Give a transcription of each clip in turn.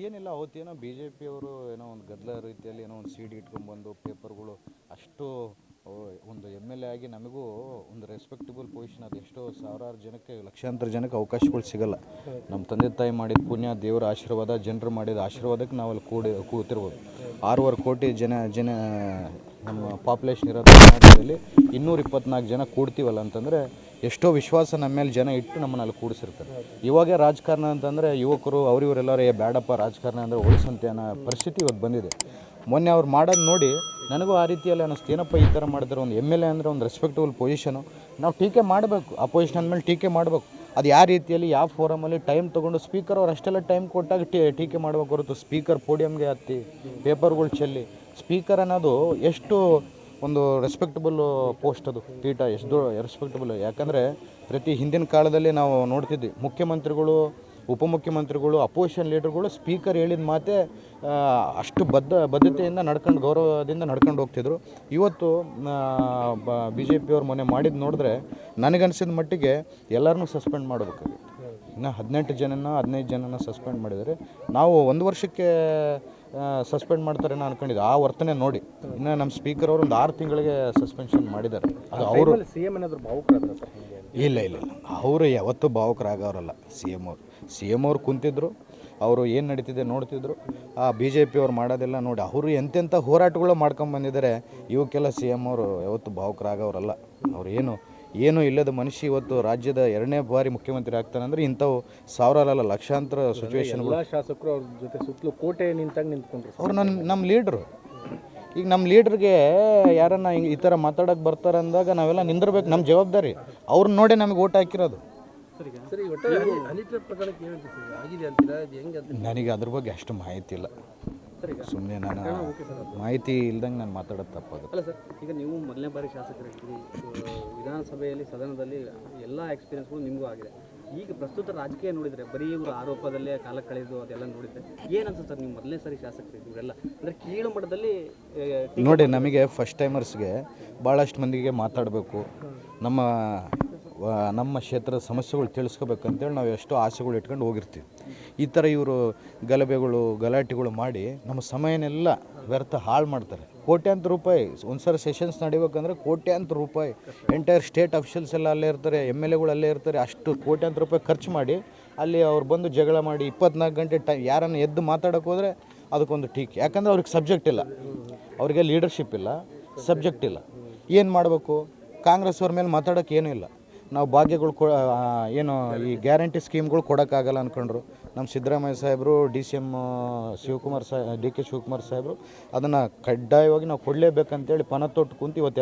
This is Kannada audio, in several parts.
ಏನಿಲ್ಲ ಅವತ್ತೇನೋ BJP ಅವರು ಏನೋ ಒಂದು ಗದ್ದಲ ರೀತಿಯಲ್ಲಿ ಏನೋ ಒಂದು CD ಇಟ್ಕೊಂಡ್ಬಂದು ಪೇಪರ್ಗಳು ಅಷ್ಟು ಒಂದು MLA ಆಗಿ ನಮಗೂ ಒಂದು ರೆಸ್ಪೆಕ್ಟಬಲ್ ಪೊಸಿಷನ್, ಅದು ಎಷ್ಟೋ ಸಾವಿರಾರು ಜನಕ್ಕೆ ಲಕ್ಷಾಂತರ ಜನಕ್ಕೆ ಅವಕಾಶಗಳು ಸಿಗಲ್ಲ. ನಮ್ಮ ತಂದೆ ತಾಯಿ ಮಾಡಿದ ಪುಣ್ಯ, ದೇವರ ಆಶೀರ್ವಾದ, ಜನರು ಮಾಡಿದ ಆಶೀರ್ವಾದಕ್ಕೆ ನಾವು ಅಲ್ಲಿ ಕೂತಿರ್ಬೋದು. 6.5 ಕೋಟಿ ಜನ ನಮ್ಮ ಪಾಪ್ಯುಲೇಷನ್ ಇರೋ ಕರ್ನಾಟಕದಲ್ಲಿ 224 ಜನ ಕೂಡ್ತೀವಲ್ಲ ಅಂತಂದರೆ ಎಷ್ಟೋ ವಿಶ್ವಾಸ ನಮ್ಮ ಮೇಲೆ ಜನ ಇಟ್ಟು ನಮ್ಮನ್ನು ಅಲ್ಲಿ ಕೂಡಿಸಿರ್ತಾರೆ. ಇವಾಗ ರಾಜಕಾರಣ ಅಂತಂದರೆ ಯುವಕರು ಇವರೆಲ್ಲರೂ ಬೇಡಪ್ಪ ರಾಜಕಾರಣ ಅಂದರೆ ಉಳಿಸಂತೆ ಅನ್ನೋ ಪರಿಸ್ಥಿತಿ ಇವತ್ತು ಬಂದಿದೆ. ಮೊನ್ನೆ ಅವ್ರು ಮಾಡೋದು ನೋಡಿ ನನಗೂ ಆ ರೀತಿಯಲ್ಲಿ ಅನ್ನಿಸ್ತು, ಏನಪ್ಪ ಈ ಥರ ಮಾಡಿದ್ರೆ. ಒಂದು MLA ಅಂದರೆ ಒಂದು ರೆಸ್ಪೆಕ್ಟಬಲ್ ಪೊಸಿಷನು, ನಾವು ಟೀಕೆ ಮಾಡಬೇಕು, ಆ ಪೊಸಿಷನ್ ಮೇಲೆ ಟೀಕೆ ಮಾಡಬೇಕು. ಅದು ಯಾವ ರೀತಿಯಲ್ಲಿ ಯಾವ ಫೋರಮಲ್ಲಿ ಟೈಮ್ ತೊಗೊಂಡು ಸ್ಪೀಕರ್ ಅವ್ರು ಅಷ್ಟೆಲ್ಲ ಟೈಮ್ ಕೊಟ್ಟಾಗ ಟೀಕೆ ಮಾಡಬೇಕು ಹೊರತು ಸ್ಪೀಕರ್ ಪೋಡಿಯಮ್ಗೆ ಹತ್ತಿ ಪೇಪರ್ಗಳು ಚೆಲ್ಲಿ. ಸ್ಪೀಕರ್ ಅನ್ನೋದು ಎಷ್ಟು ಒಂದು ರೆಸ್ಪೆಕ್ಟಬಲ್ ಪೋಸ್ಟ್, ಅದು ಪೀಠ ಎಷ್ಟು ರೆಸ್ಪೆಕ್ಟಬಲ್. ಯಾಕಂದರೆ ಪ್ರತಿ ಹಿಂದಿನ ಕಾಲದಲ್ಲಿ ನಾವು ನೋಡ್ತಿದ್ವಿ, ಮುಖ್ಯಮಂತ್ರಿಗಳು, ಉಪಮುಖ್ಯಮಂತ್ರಿಗಳು, ಅಪೋಸಿಷನ್ ಲೀಡರ್ಗಳು ಸ್ಪೀಕರ್ ಹೇಳಿದ ಮಾತೆ ಅಷ್ಟು ಬದ್ಧತೆಯಿಂದ ಗೌರವದಿಂದ ನಡ್ಕೊಂಡು ಹೋಗ್ತಿದ್ರು. ಇವತ್ತು BJP ಅವ್ರು ಮೊನ್ನೆ ಮಾಡಿದ್ದು ನೋಡಿದ್ರೆ ನನಗನ್ಸಿದ ಮಟ್ಟಿಗೆ ಎಲ್ಲರನ್ನೂ ಸಸ್ಪೆಂಡ್ ಮಾಡಬೇಕಾಗಿತ್ತು. ಇನ್ನು 15 ಜನನ ಸಸ್ಪೆಂಡ್ ಮಾಡಿದರೆ ನಾವು 1 ವರ್ಷಕ್ಕೆ ಸಸ್ಪೆಂಡ್ ಮಾಡ್ತಾರೆ ನಾನು ಅನ್ಕೊಂಡಿದ್ದೆ. ಆ ವರ್ತನೆ ನೋಡಿ ಇನ್ನು ನಮ್ಮ ಸ್ಪೀಕರ್ ಅವರು ಒಂದು 6 ತಿಂಗಳಿಗೆ ಸಸ್ಪೆನ್ಷನ್ ಮಾಡಿದ್ದಾರೆ. ಅದು ಅವರು ಇಲ್ಲ ಅವರು ಯಾವತ್ತೂ ಭಾವುಕರಾಗವ್ರಲ್ಲ. CM ಅವ್ರು ಕುಂತಿದ್ರು, ಅವರು ಏನು ನಡೀತಿದೆ ನೋಡ್ತಿದ್ರು. ಆ BJP ಅವ್ರು ಮಾಡೋದೆಲ್ಲ ನೋಡಿ ಅವರು ಎಂತೆಂಥ ಹೋರಾಟಗಳು ಮಾಡ್ಕೊಂಬಂದಿದ್ದಾರೆ. ಇವಕ್ಕೆಲ್ಲ CM ಅವರು ಯಾವತ್ತೂ ಭಾವುಕರಾಗವ್ರಲ್ಲ. ಅವ್ರು ಏನು ಇಲ್ಲದ ಮನುಷ್ಯ ಇವತ್ತು ರಾಜ್ಯದ 2ನೇ ಬಾರಿ ಮುಖ್ಯಮಂತ್ರಿ ಆಗ್ತಾನೆ ಅಂದರೆ ಇಂಥವು ಸಾವಿರಾರಲ್ಲ ಲಕ್ಷಾಂತರ ಸಿಚುವೇಶನ್ಗಳು. ಶಾಸಕರು ಅವ್ರ ಜೊತೆ ಸುತ್ತಲೂ ಕೋಟೆ ನಿಂತ್ಕೊಂಡ್ರು. ಅವ್ರು ನಮ್ಮ ಲೀಡ್ರು. ಈಗ ನಮ್ಮ ಲೀಡ್ರಿಗೆ ಯಾರನ್ನ ಈ ಥರ ಮಾತಾಡೋಕ್ಕೆ ಬರ್ತಾರೆ ಅಂದಾಗ ನಾವೆಲ್ಲ ನಿಂದಿರ್ಬೇಕು, ನಮ್ಮ ಜವಾಬ್ದಾರಿ. ಅವ್ರನ್ನ ನೋಡಿ ನಮಗೆ ಓಟ್ ಹಾಕಿರೋದು. ನನಗೆ ಅದ್ರ ಬಗ್ಗೆ ಅಷ್ಟು ಮಾಹಿತಿ ಇಲ್ಲ. ಸುಮ್ಮನೆ ನಾನು ಮಾಹಿತಿ ಇಲ್ದಂಗೆ ನಾನು ಮಾತಾಡೋದು ತಪ್ಪಾಗುತ್ತೆ. ಅಲ್ಲ ಸರ್, ಈಗ ನೀವು ಮೊದಲನೇ ಬಾರಿ ಶಾಸಕರಾಗಿದ್ದೀರಿ, ವಿಧಾನಸಭೆಯಲ್ಲಿ ಸದನದಲ್ಲಿ ಎಲ್ಲ ಎಕ್ಸ್ಪೀರಿಯನ್ಸ್ಗಳು ನಿಮಗೂ ಆಗಿದೆ. ಈಗ ಪ್ರಸ್ತುತ ರಾಜಕೀಯ ನೋಡಿದರೆ ಬರೀ ಇವರು ಆರೋಪದಲ್ಲೇ ಕಾಲ ಕಳೆದು ಅದೆಲ್ಲ ನೋಡಿದರೆ ಏನನ್ಸುತ್ತೆ ಸರ್? ನೀವು ಮೊದಲನೇ ಸಾರಿ ಶಾಸಕರು ಇವರೆಲ್ಲ ಅಂದರೆ ಕೀಳು ಮಟ್ಟದಲ್ಲಿ ನೋಡಿ, ನಮಗೆ ಫಸ್ಟ್ ಟೈಮರ್ಸ್ಗೆ ಭಾಳಷ್ಟು ಮಂದಿಗೆ ಮಾತಾಡಬೇಕು, ನಮ್ಮ ಕ್ಷೇತ್ರದ ಸಮಸ್ಯೆಗಳು ತಿಳಿಸ್ಕೋಬೇಕಂತೇಳಿ ನಾವು ಎಷ್ಟೋ ಆಸೆಗಳು ಇಟ್ಕೊಂಡು ಹೋಗಿರ್ತೀವಿ. ಈ ಥರ ಇವರು ಗಲಾಟೆಗಳು ಮಾಡಿ ನಮ್ಮ ಸಮಯನೆಲ್ಲ ವ್ಯರ್ಥ ಹಾಳು ಮಾಡ್ತಾರೆ. ಕೋಟ್ಯಾಂತರ ರೂಪಾಯಿ ಒಂದ್ಸರಿ ಸೆಷನ್ಸ್ ನಡಿಬೇಕಂದ್ರೆ ಕೋಟ್ಯಾಂತರ ರೂಪಾಯಿ, ಎಂಟೈರ್ ಸ್ಟೇಟ್ ಅಫಿಷಿಯಲ್ಸ್ ಎಲ್ಲ ಅಲ್ಲೇ ಇರ್ತಾರೆ, MLAಗಳು ಅಲ್ಲೇ ಇರ್ತಾರೆ. ಅಷ್ಟು ಕೋಟ್ಯಾಂತರ ರೂಪಾಯಿ ಖರ್ಚು ಮಾಡಿ ಅಲ್ಲಿ ಅವ್ರು ಬಂದು ಜಗಳ ಮಾಡಿ 24 ಗಂಟೆ ಯಾರನ್ನು ಎದ್ದು ಮಾತಾಡೋಕೆ ಹೋದರೆ ಅದಕ್ಕೊಂದು ಟೀಕೆ. ಯಾಕಂದರೆ ಅವ್ರಿಗೆ ಸಬ್ಜೆಕ್ಟ್ ಇಲ್ಲ, ಅವರಿಗೆ ಲೀಡರ್ಶಿಪ್ ಇಲ್ಲ, ಸಬ್ಜೆಕ್ಟ್ ಇಲ್ಲ. ಏನು ಮಾಡಬೇಕು? ಕಾಂಗ್ರೆಸ್ ಅವ್ರ ಮೇಲೆ ಮಾತಾಡೋಕೆ ಏನೂ ಇಲ್ಲ. ನಾವು ಭಾಗ್ಯಗಳು ಏನು ಈ ಗ್ಯಾರಂಟಿ ಸ್ಕೀಮ್ಗಳು ಕೊಡೋಕ್ಕಾಗಲ್ಲ ಅಂದ್ಕೊಂಡ್ರು. ನಮ್ಮ ಸಿದ್ದರಾಮಯ್ಯ ಸಾಹೇಬರು, DCM DK ಶಿವಕುಮಾರ್ ಸಾಹೇಬರು ಅದನ್ನು ಕಡ್ಡಾಯವಾಗಿ ನಾವು ಕೊಡಲೇಬೇಕಂತೇಳಿ ಪಣ ತೊಟ್ಟು ಕುಂತು ಇವತ್ತು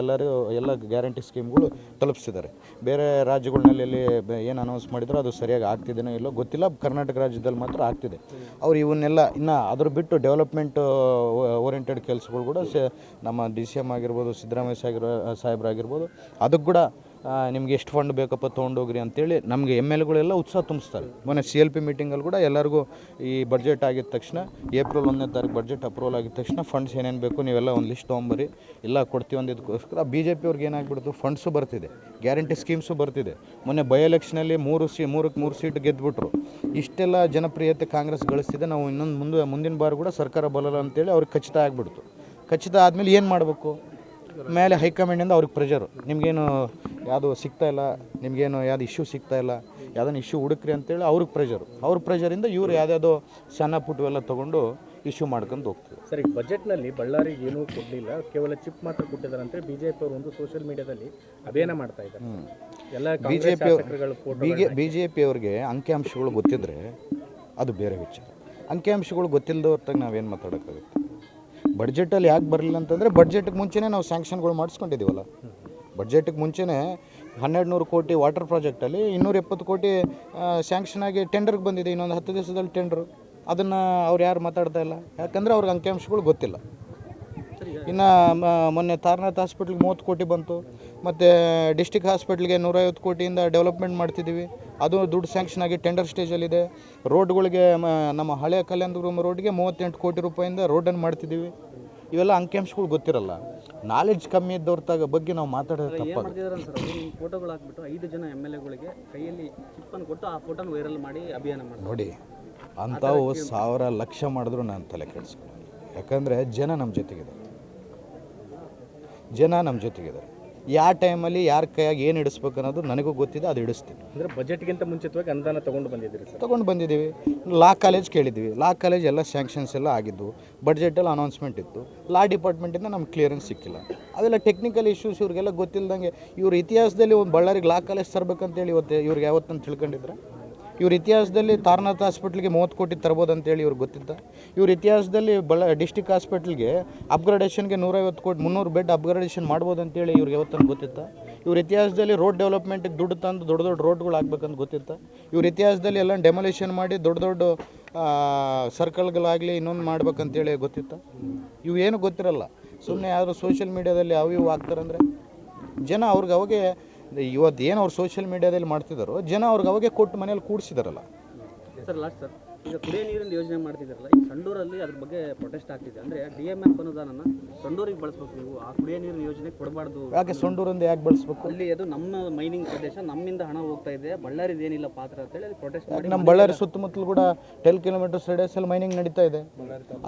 ಎಲ್ಲ ಗ್ಯಾರಂಟಿ ಸ್ಕೀಮ್ಗಳು ತಲುಪಿಸಿದ್ದಾರೆ. ಬೇರೆ ರಾಜ್ಯಗಳಲ್ಲಿ ಏನು ಅನೌನ್ಸ್ ಮಾಡಿದ್ರು ಅದು ಸರಿಯಾಗಿ ಆಗ್ತಿದೆಯೋ ಇಲ್ಲೋ ಗೊತ್ತಿಲ್ಲ. ಕರ್ನಾಟಕ ರಾಜ್ಯದಲ್ಲಿ ಮಾತ್ರ ಆಗ್ತಿದೆ. ಅವ್ರು ಇವನ್ನೆಲ್ಲ ಇನ್ನು ಅದ್ರ ಬಿಟ್ಟು ಡೆವಲಪ್ಮೆಂಟ್ ಓರಿಯೆಂಟೆಡ್ ಕೆಲಸಗಳು ಕೂಡ ನಮ್ಮ DCM ಆಗಿರ್ಬೋದು, ಸಿದ್ದರಾಮಯ್ಯ ಸಾಹೇಬರಾಗಿರ್ಬೋದು, ಅದಕ್ಕೆ ಕೂಡ ನಿಮ್ಗೆ ಎಷ್ಟು ಫಂಡ್ ಬೇಕಪ್ಪ ತೊಗೊಂಡೋಗ್ರಿ ಅಂತೇಳಿ ನಮಗೆ MLAಗಳೆಲ್ಲ ಉತ್ಸಾಹ ತುಂಬಿಸ್ತಾರೆ. ಮೊನ್ನೆ CLP ಮೀಟಿಂಗಲ್ಲಿ ಕೂಡ ಎಲ್ಲರಿಗೂ ಈ ಬಡ್ಜೆಟ್ ಆಗಿದ ತಕ್ಷಣ ಏಪ್ರಿಲ್ 1ನೇ ತಾರೀಕು ಬಡ್ಜೆಟ್ ಅಪ್ರೂವಲ್ ಆಗಿದ ತಕ್ಷಣ ಫಂಡ್ಸ್ ಏನೇನು ಬೇಕು ನೀವೆಲ್ಲ ಒಂದು ಲಿಸ್ಟ್ ತೊಗೊಂಬರಿ, ಎಲ್ಲ ಕೊಡ್ತೀವಿ ಅಂದಿದ್ದಕ್ಕೋಸ್ಕರ BJP ಅವ್ರಿಗೆ ಏನಾಗ್ಬಿಡ್ತು, ಫಂಡ್ಸು ಬರ್ತಿದೆ, ಗ್ಯಾರಂಟಿ ಸ್ಕೀಮ್ಸು ಬರ್ತಿದೆ. ಮೊನ್ನೆ ಬೈ ಎಲೆಕ್ಷನಲ್ಲಿ 3 ಸೀಟ್ ಗೆದ್ದುಬಿಟ್ರು. ಇಷ್ಟೆಲ್ಲ ಜನಪ್ರಿಯತೆ ಕಾಂಗ್ರೆಸ್ ಗಳಿಸ್ತಿದೆ. ನಾವು ಇನ್ನೊಂದು ಮುಂದಿನ ಬಾರಿ ಕೂಡ ಸರ್ಕಾರ ಬರಲ್ಲ ಅಂತೇಳಿ ಅವ್ರಿಗೆ ಖಚಿತ ಆಗಿಬಿಡ್ತು. ಖಚಿತ ಆದಮೇಲೆ ಏನು ಮಾಡಬೇಕು? ಮೇಲೆ ಹೈಕಮಾಂಡಿಂದ ಅವ್ರಿಗೆ ಪ್ರೆಷರು, ನಿಮಗೇನು ಯಾವುದು ಸಿಗ್ತಾಯಿಲ್ಲ, ನಿಮಗೇನು ಯಾವುದು ಇಶ್ಯೂ ಸಿಗ್ತಾಯಿಲ್ಲ, ಯಾವುದನ್ನು ಇಶ್ಯೂ ಹುಡುಕ್ರಿ ಅಂತೇಳಿ ಅವ್ರಿಗೆ ಪ್ರೆಷರು. ಅವ್ರ ಪ್ರೆಷರಿಂದ ಇವರು ಯಾವುದ್ಯಾವುದೋ ಸಣ್ಣ ಪುಟ್ಟವೆಲ್ಲ ತೊಗೊಂಡು ಇಶ್ಯೂ ಮಾಡ್ಕೊಂಡು ಹೋಗ್ತೀವಿ. ಸರಿ, ಬಜೆಟ್ನಲ್ಲಿ ಬಳ್ಳಾರಿಗೆ ಏನೂ ಕೊಡಲಿಲ್ಲ, ಕೇವಲ ಚಿಪ್ ಮಾತ್ರ ಕೊಟ್ಟಿದ್ದಾರೆ ಅಂತೇಳಿ BJP ಅವರು ಒಂದು ಸೋಷಿಯಲ್ ಮೀಡಿಯಾದಲ್ಲಿ ಅಭಿಯಾನ ಮಾಡ್ತಾ ಇದ್ದಾರೆ. ಎಲ್ಲ BJP ಅವ್ರಿಗೆ ಅಂಕಿಅಂಶಗಳು ಗೊತ್ತಿದ್ದರೆ ಅದು ಬೇರೆ ವಿಚಾರ. ಅಂಕಿಅಂಶಗಳು ಗೊತ್ತಿಲ್ಲದವ್ರಾಗ ನಾವೇನು ಮಾತಾಡೋಕ್ಕಾಗುತ್ತೆ? ಬಡ್ಜೆಟಲ್ಲಿ ಯಾಕೆ ಬರಲಿಲ್ಲ ಅಂತಂದರೆ ಬಡ್ಜೆಟ್ಗೆ ಮುಂಚೆನೇ ನಾವು ಸ್ಯಾಂಕ್ಷನ್ಗಳು ಮಾಡಿಸ್ಕೊಂಡಿದ್ದೀವಲ್ಲ. ಬಡ್ಜೆಟ್ಗೆ ಮುಂಚೆನೇ 1200 ಕೋಟಿ ವಾಟರ್ ಪ್ರಾಜೆಕ್ಟಲ್ಲಿ 270 ಕೋಟಿ ಸ್ಯಾಂಕ್ಷನ್ ಆಗಿ ಟೆಂಡರ್ಗೆ ಬಂದಿದೆ. ಇನ್ನೊಂದು 10 ದಿವಸದಲ್ಲಿ ಟೆಂಡ್ರು. ಅದನ್ನು ಅವ್ರು ಯಾರು ಮಾತಾಡ್ತಾ ಇಲ್ಲ, ಯಾಕಂದರೆ ಅವ್ರಿಗೆ ಅಂಕಿಅಂಶಗಳು ಗೊತ್ತಿಲ್ಲ. ಇನ್ನು ಮೊನ್ನೆ ತಾರನಾಥ್ ಹಾಸ್ಪಿಟ್ಲಿಗೆ 30 ಕೋಟಿ ಬಂತು, ಮತ್ತು ಡಿಸ್ಟಿಕ್ ಹಾಸ್ಪಿಟ್ಲಿಗೆ 150 ಕೋಟಿಯಿಂದ ಡೆವಲಪ್ಮೆಂಟ್ ಮಾಡ್ತಿದ್ದೀವಿ. ಅದು ದುಡ್ಡು ಸ್ಯಾಂಕ್ಷನ್ ಆಗಿ ಟೆಂಡರ್ ಸ್ಟೇಜಲ್ಲಿದೆ. ರೋಡ್ಗಳಿಗೆ ನಮ್ಮ ಹಳೆ ಕಲ್ಯಾಣದುರ್ಗಂ ರೋಡ್ಗೆ 38 ಕೋಟಿ ರೂಪಾಯಿಂದ ರೋಡನ್ನು ಮಾಡ್ತಿದ್ದೀವಿ. ಇವೆಲ್ಲ ಅಂಕಿಅಂಶಗಳು ಗೊತ್ತಿರಲ್ಲ. ನಾಲೆಡ್ಜ್ ಕಮ್ಮಿ ಇದ್ದವ್ರ ಬಗ್ಗೆ ನಾವು ಮಾತಾಡೋದು ತಪ್ಪಾಗುತ್ತೆ. ಫೋಟೋಗಳು ಹಾಕ್ಬಿಟ್ಟು 5 ಜನ MLAಗಳಿಗೆ ಕೈಯಲ್ಲಿ ಚಿಪ್ಪನ್ನು ಕೊಟ್ಟು ಆ ಫೋಟೋನ ವೈರಲ್ ಮಾಡಿ ಅಭಿಯಾನ ಮಾಡಿ ನೋಡಿ, ಅಂಥವು 1000 ಲಕ್ಷ ಮಾಡಿದ್ರು ನಾನು ತಲೆ ಕೆಡಿಸ್ಕೊಳ್ಳಲ್ಲ. ಯಾಕಂದರೆ ಜನ ನಮ್ಮ ಜೊತೆಗಿದ್ದಾರೆ. ಯಾವ ಟೈಮಲ್ಲಿ ಯಾರ ಕೈಯಾಗಿ ಏನು ಇಡಿಸ್ಬೇಕು ಅನ್ನೋದು ನನಗೂ ಗೊತ್ತಿದೆ, ಅದು ಇಡಿಸ್ತೀನಿ. ಅಂದರೆ ಬಜೆಟ್ಗಿಂತ ಮುಂಚಿತವಾಗಿ ಅನುದಾನ ತೊಗೊಂಡು ಬಂದಿದ್ದೀರಿ ಸರ್? ತೊಗೊಂಡು ಬಂದಿದ್ದೀವಿ. ಲಾ ಕಾಲೇಜ್ ಕೇಳಿದ್ವಿ, ಲಾ ಕಾಲೇಜ್ ಎಲ್ಲ ಸ್ಯಾಂಕ್ಷನ್ಸ್ ಎಲ್ಲ ಆಗಿದ್ದು, ಬಡ್ಜೆಟಲ್ಲಿ ಅನೌನ್ಸ್ಮೆಂಟ್ ಇತ್ತು. ಲಾ ಡಿಪಾರ್ಟ್ಮೆಂಟಿಂದ ನಮ್ಗೆ ಕ್ಲಿಯರೆನ್ಸ್ ಸಿಕ್ಕಿಲ್ಲ. ಅವೆಲ್ಲ ಟೆಕ್ನಿಕಲ್ ಇಶ್ಯೂಸ್ ಇವ್ರಿಗೆಲ್ಲ ಗೊತ್ತಿಲ್ಲದಂಗೆ ಇವ್ರ ಇತಿಹಾಸದಲ್ಲಿ ಒಂದು ಬಳ್ಳಾರಿಗೆ ಲಾ ಕಾಲೇಜ್ ತರಬೇಕಂತೇಳಿ ಇವ್ರಿಗೆ ಯಾವತ್ತಂತ ತಿಳ್ಕೊಂಡಿದ್ರೆ, ಇವ್ರ ಇತಿಹಾಸದಲ್ಲಿ ತಾರನಾಥ್ ಹಾಸ್ಪಿಟ್ಲಿಗೆ 30 ಕೋಟಿ ತರ್ಬೋದು ಅಂತೇಳಿ ಇವ್ರಿಗೆ ಗೊತ್ತಿದ್ದ. ಇವ್ರ ಇತಿಹಾಸದಲ್ಲಿ ಡಿಸ್ಟಿಕ್ ಹಾಸ್ಪಿಟ್ಲಿಗೆ ಅಪ್ಗ್ರೇಡೇಷನ್ಗೆ 150 ಕೋಟಿ 300 ಬೆಡ್ ಅಪ್ಗ್ರೇಡೇಷನ್ ಮಾಡ್ಬೋದು ಅಂತೇಳಿ ಇವ್ರಿಗೆ ಯಾವತ್ತಂತ ಗೊತ್ತಿತ್ತ. ಇವ್ರ ಇತಿಹಾಸದಲ್ಲಿ ರೋಡ್ ಡೆವಲಪ್ಮೆಂಟಿಗೆ ದುಡ್ಡು ತಂದು ದೊಡ್ಡ ರೋಡ್ಗಳು ಆಗ್ಬೇಕಂತ ಗೊತ್ತಿತ್ತ. ಇವ್ರ ಇತಿಹಾಸದಲ್ಲಿ ಎಲ್ಲ ಡೆಮೊಲೇಷನ್ ಮಾಡಿ ದೊಡ್ಡ ಸರ್ಕಲ್ಗಳಾಗಲಿ ಇನ್ನೊಂದು ಮಾಡ್ಬೇಕಂತೇಳಿ ಗೊತ್ತಿತ್ತ. ಇವೇನು ಗೊತ್ತಿರಲ್ಲ, ಸುಮ್ಮನೆ ಯಾರು ಸೋಷಿಯಲ್ ಮೀಡ್ಯಾದಲ್ಲಿ ಇವು ಆಗ್ತಾರಂದರೆ ಜನ ಅವ್ರಿಗೆ ಅವಾಗೆ ಇವತ್ತು ಏನು ಅವ್ರು ಸೋಷಿಯಲ್ ಮೀಡ್ಯಾದಲ್ಲಿ ಮಾಡ್ತಿದ್ದಾರೋ ಜನ ಅವ್ರಿಗೆ ಅವಾಗೆ ಕೊಟ್ಟು ಮನೇಲಿ ಕೂಡಿಸಿದಾರಲ್ಲ. ಸರ್ ಲಾಸ್ಟ್ ಸರ್, ಈಗ ಕುಡಿಯೋ ನೀರಿನ ಯೋಜನೆ ಮಾಡ್ತಿದ್ದಾರಲ್ಲ, ಈ ಸಂಡೂರಲ್ಲಿ ಅದ್ರ ಬಗ್ಗೆ ಪ್ರೊಟೆಸ್ಟ್ ಆಗ್ತಿದೆ. ಅಂದರೆ DMF ಅನುದಾನನ ಸಂಡೂರಿಗೆ ಬಳಸ್ಬೇಕು, ನೀವು ಆ ಕುಡಿಯೋ ನೀರಿನ ಯೋಜನೆ ಕೊಡಬಾರ್ದು. ಯಾಕೆ ಸಂಡೂರಿಂದ ಯಾಕೆ ಬಳಸ್ಬೇಕು? ಅಲ್ಲಿ ಅದು ನಮ್ಮ ಮೈನಿಂಗ್ ಪ್ರದೇಶ, ನಮ್ಮಿಂದ ಹಣ ಹೋಗ್ತಾ ಇದೆ, ಬಳ್ಳಾರಿದು ಏನಿಲ್ಲ ಪಾತ್ರ ಅಂತೇಳಿ ಅಲ್ಲಿ ಪ್ರೊಟೆಸ್ಟ್ ಮಾಡಿ. ನಮ್ಮ ಬಳ್ಳಾರಿ ಸುತ್ತಮುತ್ತಲು ಕೂಡ 10 ಕಿಲೋಮೀಟರ್ಸ್ ರೇಡಿಯಸಲ್ಲಿ ಮೈನಿಂಗ್ ನಡೀತಾ ಇದೆ,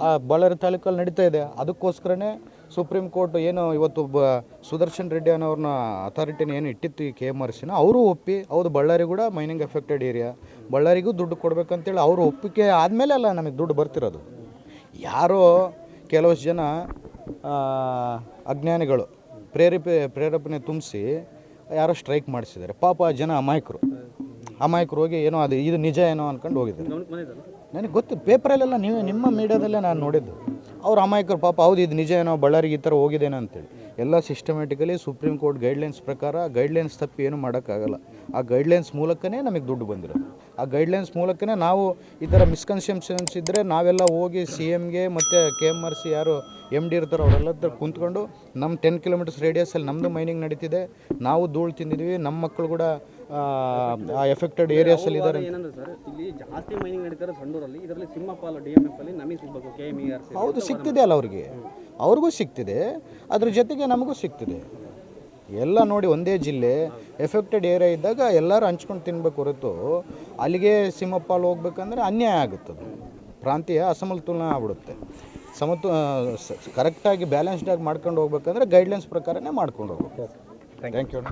ಆ ಬಳ್ಳಾರಿ ತಾಲೂಕಲ್ಲಿ ನಡೀತಾ ಇದೆ. ಅದಕ್ಕೋಸ್ಕರನೇ ಸುಪ್ರೀಂ ಕೋರ್ಟ್ ಏನು ಇವತ್ತು ಸುದರ್ಶನ್ ರೆಡ್ಡಿ ಅನ್ನೋರನ್ನ ಅಥಾರಿಟಿನ ಏನು ಇಟ್ಟಿತ್ತು ಈ KMRCನ, ಅವರು ಒಪ್ಪಿ ಹೌದು ಬಳ್ಳಾರಿ ಕೂಡ ಮೈನಿಂಗ್ ಎಫೆಕ್ಟೆಡ್ ಏರಿಯಾ, ಬಳ್ಳಾರಿಗೂ ದುಡ್ಡು ಕೊಡಬೇಕಂತೇಳಿ ಅವರು ಒಪ್ಪಿಗೆ ಆದಮೇಲೆ ಅಲ್ಲ ನಮಗೆ ದುಡ್ಡು ಬರ್ತಿರೋದು. ಯಾರೋ ಕೆಲವಷ್ಟು ಜನ ಅಜ್ಞಾನಿಗಳು ಪ್ರೇರೇಪಣೆ ತುಂಬಿಸಿ ಯಾರೋ ಸ್ಟ್ರೈಕ್ ಮಾಡಿಸಿದ್ದಾರೆ. ಪಾಪ ಜನ ಅಮಾಯಕರು ಹೋಗಿ ಏನೋ ಇದು ನಿಜ ಏನೋ ಅಂದ್ಕೊಂಡು ಹೋಗಿದ್ದಾರೆ. ನನಗೆ ಗೊತ್ತು, ಪೇಪರಲ್ಲೆಲ್ಲ ನಿಮ್ಮ ಮೀಡಿಯಾದಲ್ಲೇ ನಾನು ನೋಡಿದ್ದು. ಅವ್ರು ಅಮಾಯಕರು ಪಾಪ ಹೌದು ಇದು ನಿಜ ಏನೋ ಬಳ್ಳಾರಿಗೆ ಈ ಥರ ಹೋಗಿದ್ದೇನೆ ಅಂತೇಳಿ. ಎಲ್ಲ ಸಿಸ್ಟಮ್ಯಾಟಿಕಲಿ ಸುಪ್ರೀಂ ಕೋರ್ಟ್ ಗೈಡ್ಲೈನ್ಸ್ ಪ್ರಕಾರ ಗೈಡ್ಲೈನ್ಸ್ ತಪ್ಪಿ ಏನು ಮಾಡೋಕ್ಕಾಗಲ್ಲ. ಆ ಗೈಡ್ಲೈನ್ಸ್ ಮೂಲಕನೇ ನಮಗೆ ದುಡ್ಡು ಬಂದಿರೋದು. ಆ ಗೈಡ್ಲೈನ್ಸ್ ಮೂಲಕನೇ ನಾವು ಈ ಥರ ಮಿಸ್ಕನ್ಸೆಪ್ಷನ್ಸ್ ಇದ್ದರೆ ನಾವೆಲ್ಲ ಹೋಗಿ CMಗೆ ಮತ್ತು KMRC ಯಾರು MD ಇರ್ತಾರೋ ಅವರೆಲ್ಲ ಕುಂತ್ಕೊಂಡು ನಮ್ಮ 10 ಕಿಲೋಮೀಟರ್ಸ್ ರೇಡಿಯಸಲ್ಲಿ ನಮ್ಮದು ಮೈನಿಂಗ್ ನಡೀತಿದೆ, ನಾವು ಧೂಳು ತಿಂದಿದ್ದೀವಿ, ನಮ್ಮ ಮಕ್ಕಳು ಕೂಡ ಆ ಎಫೆಕ್ಟೆಡ್ ಏರಿಯಾಸಲ್ಲಿ ಇದ್ದಾರೆ. ಏನಂದ್ರೆ ಸರ್, ಇಲ್ಲಿ ಜಾಸ್ತಿ ಮೈನಿಂಗ್ ನಡೀತಾರೆ ಸಂಡೂರಲ್ಲಿ, ಇದರಲ್ಲಿ ಸಿಂಹಪಾಲು DMF ಅಲ್ಲಿ ನಮಗೆ ಸಿಗಬೇಕು, KMERC ಹೌದು ಸಿಗ್ತಿದೆ ಅಲ್ಲ ಅವ್ರಿಗೂ ಸಿಗ್ತಿದೆ, ಅದ್ರ ಜೊತೆಗೆ ನಮಗೂ ಸಿಗ್ತಿದೆ. ಎಲ್ಲ ನೋಡಿ ಒಂದೇ ಜಿಲ್ಲೆ ಎಫೆಕ್ಟೆಡ್ ಏರಿಯಾ ಇದ್ದಾಗ ಎಲ್ಲರೂ ಹಂಚ್ಕೊಂಡು ತಿನ್ಬೇಕು ಹೊರತು ಅಲ್ಲಿಗೆ ಸಿಂಹಪಾಲು ಹೋಗ್ಬೇಕಂದ್ರೆ ಅನ್ಯಾಯ ಆಗುತ್ತದೆ, ಪ್ರಾಂತೀಯ ಅಸಮತೋಲನ ಆಗ್ಬಿಡುತ್ತೆ. ಕರೆಕ್ಟಾಗಿ ಬ್ಯಾಲೆನ್ಸ್ಡಾಗಿ ಮಾಡ್ಕೊಂಡು ಹೋಗ್ಬೇಕಂದ್ರೆ ಗೈಡ್ಲೈನ್ಸ್ ಪ್ರಕಾರನೇ ಮಾಡ್ಕೊಂಡು ಹೋಗ್ಬೇಕು. Thank you.